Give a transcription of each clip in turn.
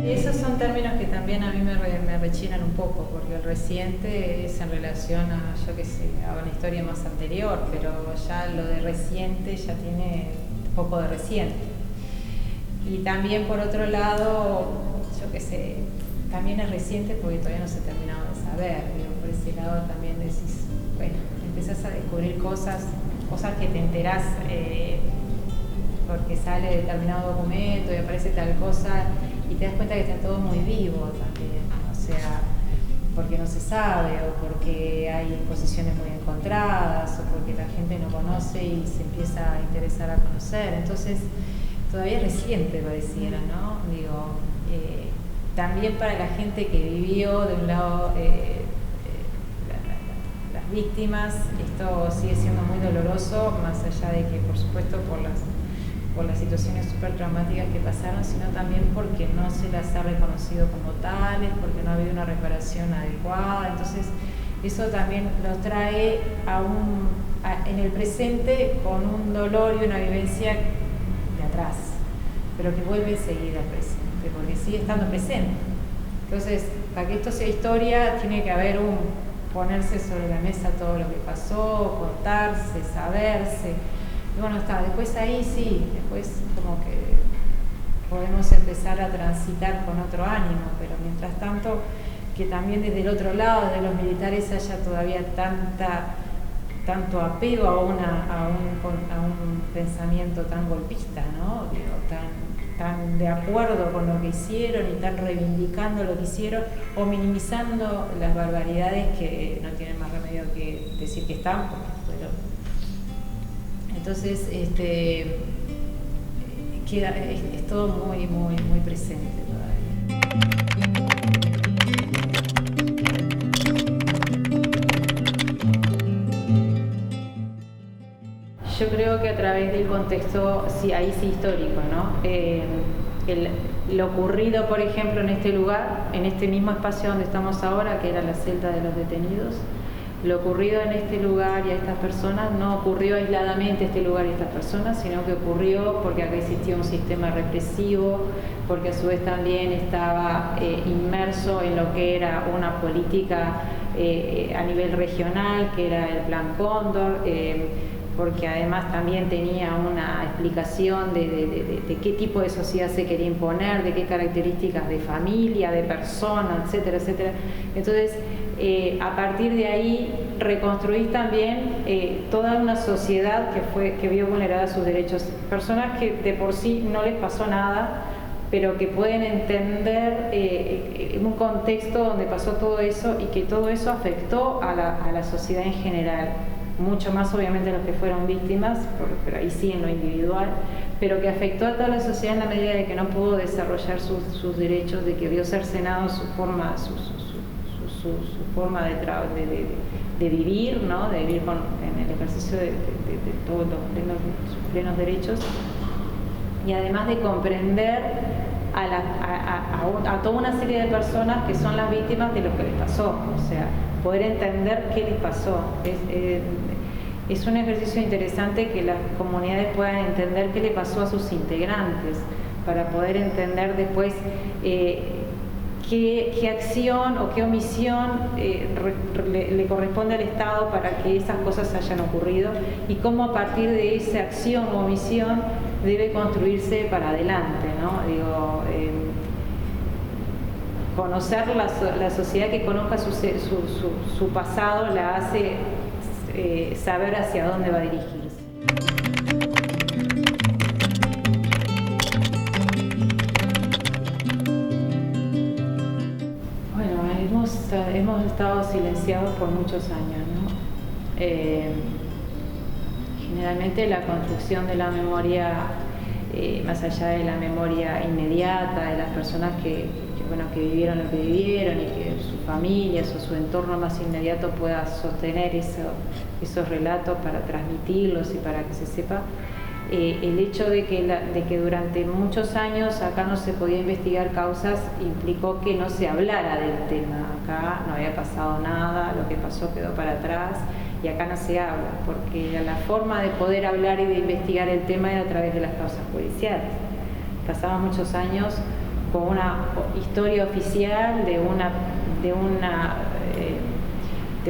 Esos son términos que también a mí me rechinan un poco, porque el reciente es en relación a, yo qué sé, a una historia más anterior, pero ya lo de reciente ya tiene poco de reciente. Y también por otro lado, yo qué sé, también es reciente porque todavía no se ha terminado de saber, digo, por ese lado también decís, bueno, empezás a descubrir cosas que te enterás porque sale determinado documento y aparece tal cosa y te das cuenta que está todo muy vivo también, o sea, porque no se sabe o porque hay posiciones muy encontradas o porque la gente no conoce y se empieza a interesar a conocer, entonces todavía es reciente pareciera, ¿no? Digo, también para la gente que vivió de un lado las víctimas, esto sigue siendo muy doloroso, más allá de que por supuesto por las situaciones súper traumáticas que pasaron, sino también porque no se las ha reconocido como tales, porque no ha habido una reparación adecuada, entonces eso también los trae en el presente con un dolor y una vivencia de atrás, pero que vuelve enseguida al presente, porque sigue estando presente. Entonces, para que esto sea historia, tiene que haber ponerse sobre la mesa todo lo que pasó, contarse, saberse. Y bueno, después ahí sí, después como que podemos empezar a transitar con otro ánimo, pero mientras tanto, que también desde el otro lado, desde los militares, haya todavía tanto apego a un pensamiento tan golpista, ¿no? Digo, tan de acuerdo con lo que hicieron y tan reivindicando lo que hicieron o minimizando las barbaridades que no tienen más remedio que decir que están, porque fueron. Entonces, es todo muy, muy, muy presente todavía. Yo creo que a través del contexto, sí, ahí sí histórico, ¿no? Lo ocurrido, por ejemplo, en este lugar, en este mismo espacio donde estamos ahora, que era la celda de los detenidos, lo ocurrido en este lugar y a estas personas no ocurrió aisladamente este lugar y estas personas, sino que ocurrió porque acá existía un sistema represivo, porque a su vez también estaba inmerso en lo que era una política a nivel regional, que era el Plan Cóndor, porque además también tenía una explicación de qué tipo de sociedad se quería imponer, de qué características de familia, de persona, etcétera, etcétera. Entonces, a partir de ahí reconstruir también toda una sociedad que vio vulneradas sus derechos. Personas que de por sí no les pasó nada, pero que pueden entender en un contexto donde pasó todo eso y que todo eso afectó a la sociedad en general. Mucho más obviamente los que fueron víctimas, pero ahí sí en lo individual, pero que afectó a toda la sociedad en la medida de que no pudo desarrollar sus derechos, de que vio cercenado su forma de vivir, ¿no? De vivir en el ejercicio de todos sus plenos derechos, y además de comprender a toda una serie de personas que son las víctimas de lo que les pasó, o sea, poder entender qué les pasó. Es un ejercicio interesante que las comunidades puedan entender qué le pasó a sus integrantes, para poder entender después qué acción o qué omisión le corresponde al Estado para que esas cosas hayan ocurrido y cómo a partir de esa acción o omisión debe construirse para adelante, ¿no? Digo, conocer la sociedad que conozca su pasado la hace saber hacia dónde va a dirigirse. Hemos estado silenciados por muchos años, ¿no? Generalmente la construcción de la memoria, más allá de la memoria inmediata de las personas que vivieron lo que vivieron y que sus familias o su entorno más inmediato pueda sostener esos relatos para transmitirlos y para que se sepa. El hecho de que durante muchos años acá no se podía investigar causas implicó que no se hablara del tema. Acá no había pasado nada, lo que pasó quedó para atrás y acá no se habla, porque la forma de poder hablar y de investigar el tema era a través de las causas judiciales. Pasamos muchos años con una historia oficial de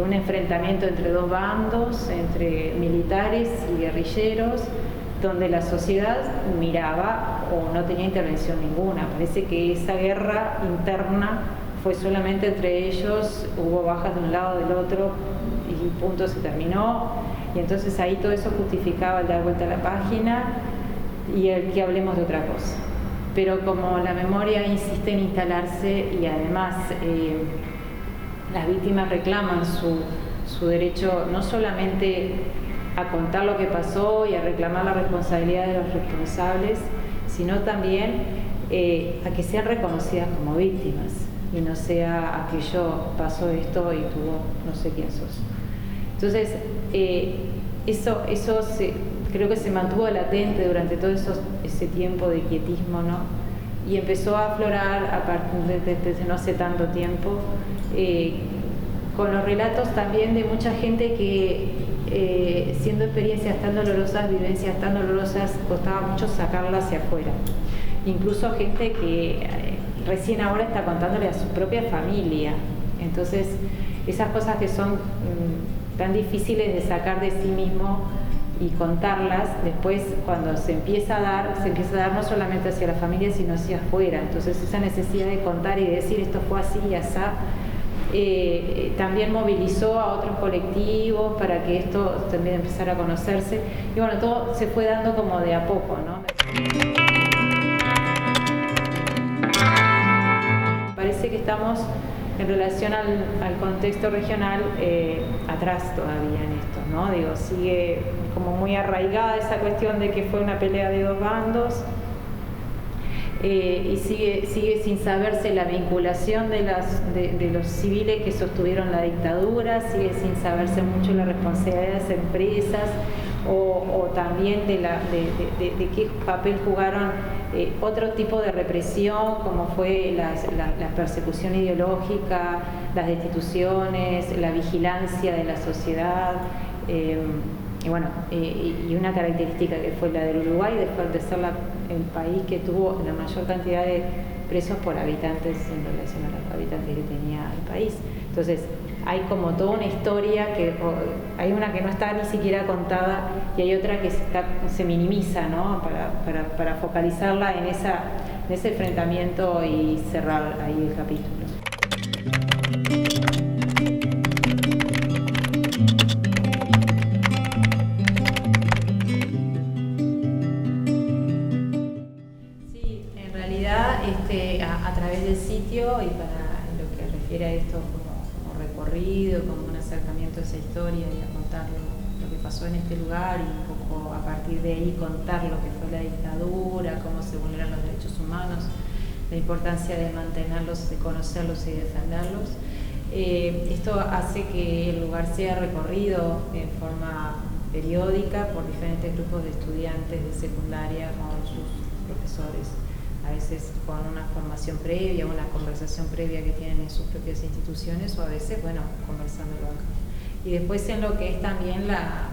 un enfrentamiento entre dos bandos, entre militares y guerrilleros, donde la sociedad miraba o no tenía intervención ninguna. Parece que esa guerra interna fue solamente entre ellos, hubo bajas de un lado del otro y punto, se terminó. Y entonces ahí todo eso justificaba el dar vuelta a la página y el que hablemos de otra cosa. Pero como la memoria insiste en instalarse y además las víctimas reclaman su derecho no solamente a contar lo que pasó y a reclamar la responsabilidad de los responsables, sino también a que sean reconocidas como víctimas y no sea aquello pasó esto y tuvo no sé quién sos. Entonces eso creo que se mantuvo latente durante todo ese tiempo de quietismo, ¿no? Y empezó a aflorar a partir desde no hace tanto tiempo, con los relatos también de mucha gente que, siendo experiencias tan dolorosas, vivencias tan dolorosas, costaba mucho sacarlas hacia afuera. Incluso gente que recién ahora está contándole a su propia familia. Entonces, esas cosas que son tan difíciles de sacar de sí mismo y contarlas, después cuando se empieza a dar no solamente hacia la familia, sino hacia afuera. Entonces esa necesidad de contar y de decir esto fue así y asá, también movilizó a otros colectivos para que esto también empezara a conocerse. Y bueno, todo se fue dando como de a poco, ¿no? Parece que estamos en relación al contexto regional atrás todavía en esto, ¿no? Digo, sigue como muy arraigada esa cuestión de que fue una pelea de dos bandos y sigue sin saberse la vinculación de los civiles que sostuvieron la dictadura, sigue sin saberse mucho la responsabilidad de las empresas o también de qué papel jugaron otro tipo de represión, como fue la persecución ideológica, las destituciones, la vigilancia de la sociedad, y bueno, y una característica que fue la del Uruguay, después de ser el país que tuvo la mayor cantidad de presos por habitantes en relación a los habitantes que tenía el país. Entonces, hay como toda una historia hay una que no está ni siquiera contada y hay otra que se minimiza, ¿no? Para focalizarla en ese enfrentamiento y cerrar ahí el capítulo. Sí, en realidad a través del sitio y para lo que refiere a esto como recorrido, como un acercamiento a esa historia y a contar lo que pasó en este lugar y un poco a partir de ahí contar lo que fue la dictadura, cómo se vulneran los derechos humanos, la importancia de mantenerlos, de conocerlos y defenderlos. Esto hace que el lugar sea recorrido en forma periódica por diferentes grupos de estudiantes de secundaria con sus profesores, a veces con una formación previa, una conversación previa que tienen en sus propias instituciones o a veces, bueno, conversándolo acá. Y después en lo que es también la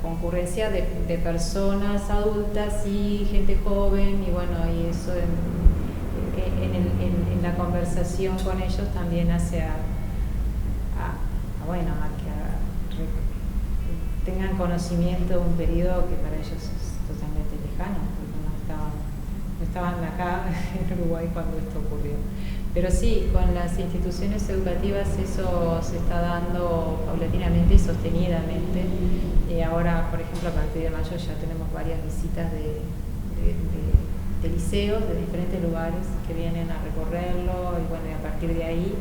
concurrencia de personas adultas y gente joven y bueno, y eso en la conversación con ellos también hace a que tengan conocimiento de un periodo que para ellos es totalmente lejano, porque no estaban acá en Uruguay cuando esto ocurrió. Pero sí, con las instituciones educativas eso se está dando paulatinamente y sostenidamente. Ahora, por ejemplo, a partir de mayo ya tenemos varias visitas de liceos de diferentes lugares que vienen a recorrerlo y bueno, y a partir de ahí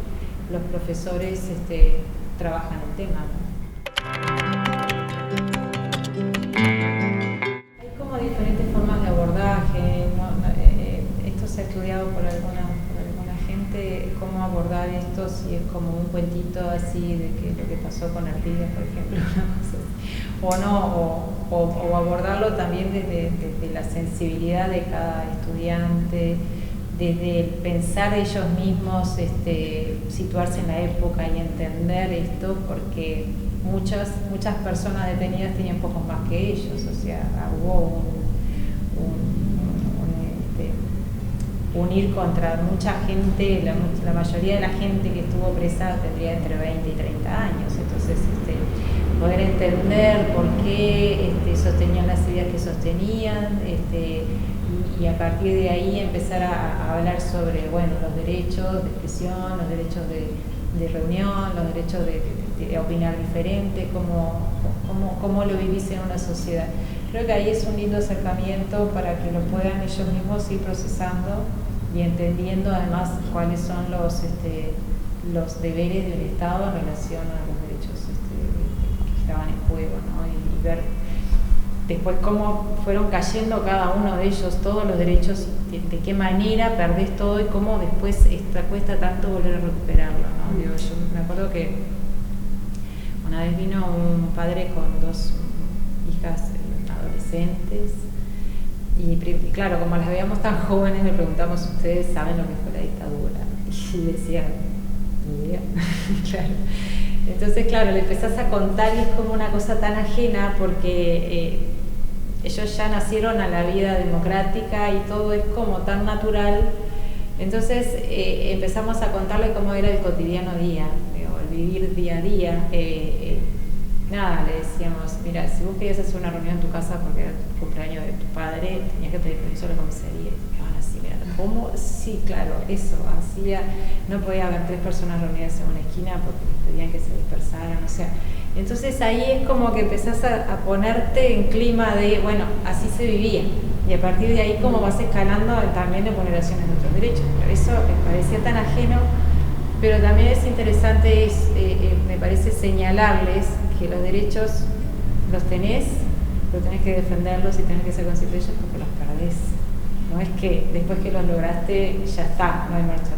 los profesores trabajan el tema, ¿no? Hay como diferentes formas de abordaje, ¿no? Esto se ha estudiado por alguna gente, cómo abordar esto, si es como un cuentito así de que lo que pasó con Artigas, por ejemplo, o no, o abordarlo también desde la sensibilidad de cada estudiante, desde pensar ellos mismos, situarse en la época y entender esto, porque muchas personas detenidas tenían pocos más que ellos, o sea, hubo un ir contra mucha gente, la mayoría de la gente que estuvo presa tendría entre 20 y 30 años, entonces poder entender por qué sostenían las ideas que sostenían, y a partir de ahí empezar a hablar sobre, bueno, los derechos de expresión, los derechos de reunión, los derechos de opinar diferente, cómo lo vivís en una sociedad. Creo que ahí es un lindo acercamiento para que lo puedan ellos mismos ir procesando y entendiendo además cuáles son los deberes del Estado en relación a los derechos que estaban en juego, ¿no? Y ver después cómo fueron cayendo cada uno de ellos, todos los derechos, de qué manera perdés todo y cómo después cuesta tanto volver a recuperarlo, ¿no? Digo, yo me acuerdo que una vez vino un padre con 2 hijas adolescentes y claro, como las veíamos tan jóvenes, le preguntamos, ¿ustedes saben lo que fue la dictadura? Y decían, ni idea. Claro. Entonces, claro, le empezás a contar y es como una cosa tan ajena porque ellos ya nacieron a la vida democrática y todo es como tan natural. Entonces empezamos a contarle cómo era el cotidiano día, el vivir día a día. Nada, le decíamos, mira, si vos querías hacer una reunión en tu casa porque era el cumpleaños de tu padre, tenías que pedir permiso a la comisaría. Y ahora sí, mira, ¿cómo? Sí, claro, eso, hacía, no podía haber 3 personas reunidas en una esquina porque les pedían que se dispersaran, o sea, entonces ahí es como que empezás a ponerte en clima de, bueno, así se vivía, y a partir de ahí como vas escalando también de vulneraciones de otros derechos, pero eso me parecía tan ajeno, pero también es interesante, me parece señalarles que los derechos los tenés, pero tenés que defenderlos y tenés que ser consciente de ellos porque los perdés. No es que después que los lograste ya está, no hay marcha